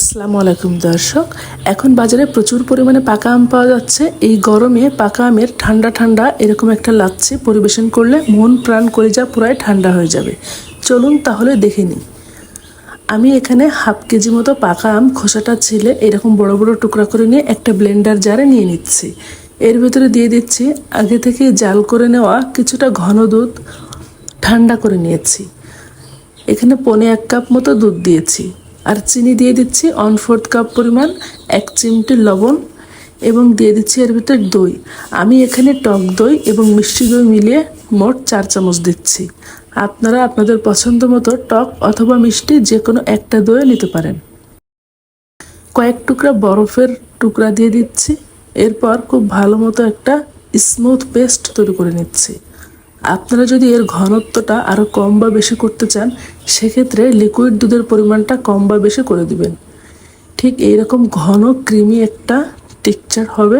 আসসালামু আলাইকুম দর্শক, এখন বাজারে প্রচুর পরিমাণে পাকা আম পাওয়া যাচ্ছে। এই গরমে পাকা আমের ঠান্ডা ঠান্ডা এরকম একটা লাচ্ছি পরিবেশন করলে মন প্রাণ কলিজা পুরাই ঠান্ডা হয়ে যাবে। চলুন তাহলে দেখে নিই। আমি এখানে হাফ কেজি মতো পাকা আম খোসাটা ছিলে এরকম বড় বড় টুকরা করে নিয়ে একটা ব্লেন্ডার জারে নিয়ে নিচ্ছি। এর ভিতরে দিয়ে দিচ্ছি আগে থেকে জাল করে নেওয়া কিছুটা ঘন দুধ, ঠান্ডা করে নিয়েছি। এখানে 1.25 কাপ মতো দুধ দিয়েছি আর চিনি দিয়ে দিচ্ছি 1/4 কাপ পরিমাণ, 1 চিমটি লবণ এবং দিয়ে দিচ্ছি এর ভিতর দই। আমি এখানে টক দই এবং মিষ্টি দই মিলিয়ে মোট 4 চামচ দিচ্ছি। আপনারা আপনাদের পছন্দ মতো টক অথবা মিষ্টি যে কোনো একটা দই নিতে পারেন। কয়েক টুকরা বরফের টুকরা দিয়ে দিচ্ছি। এরপর খুব ভালো মতো একটা স্মুথ পেস্ট তৈরি করে নিচ্ছি। আপনারা যদি এর ঘনত্বটা আরও কম বা বেশি করতে চান সেক্ষেত্রে লিকুইড দুধের পরিমাণটা কম বা বেশি করে দিবেন। ঠিক এইরকম ঘন ক্রিমি একটা টেক্সচার হবে।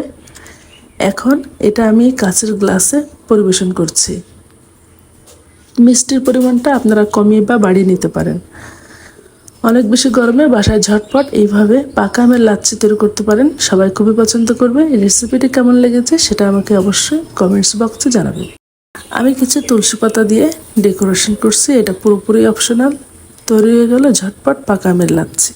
এখন এটা আমি কাঁচের গ্লাসে পরিবেশন করছি। মিষ্টির পরিমাণটা আপনারা কমিয়ে বা বাড়িয়ে নিতে পারেন। অনেক বেশি গরমে বাসায় ঝটপট এইভাবে পাকা আমের লাচ্ছি তৈরি করতে পারেন। সবাই খুবই পছন্দ করবে। এই রেসিপিটি কেমন লেগেছে সেটা আমাকে অবশ্যই কমেন্টস বক্সে জানাবেন। আমি কিছু তুলসী পাতা দিয়ে ডেকোরেশন করছি, এটা পুরোপুরি অপশনাল। তৈরি হয়ে গেল ঝটপট পাকা আমের লাচ্ছি।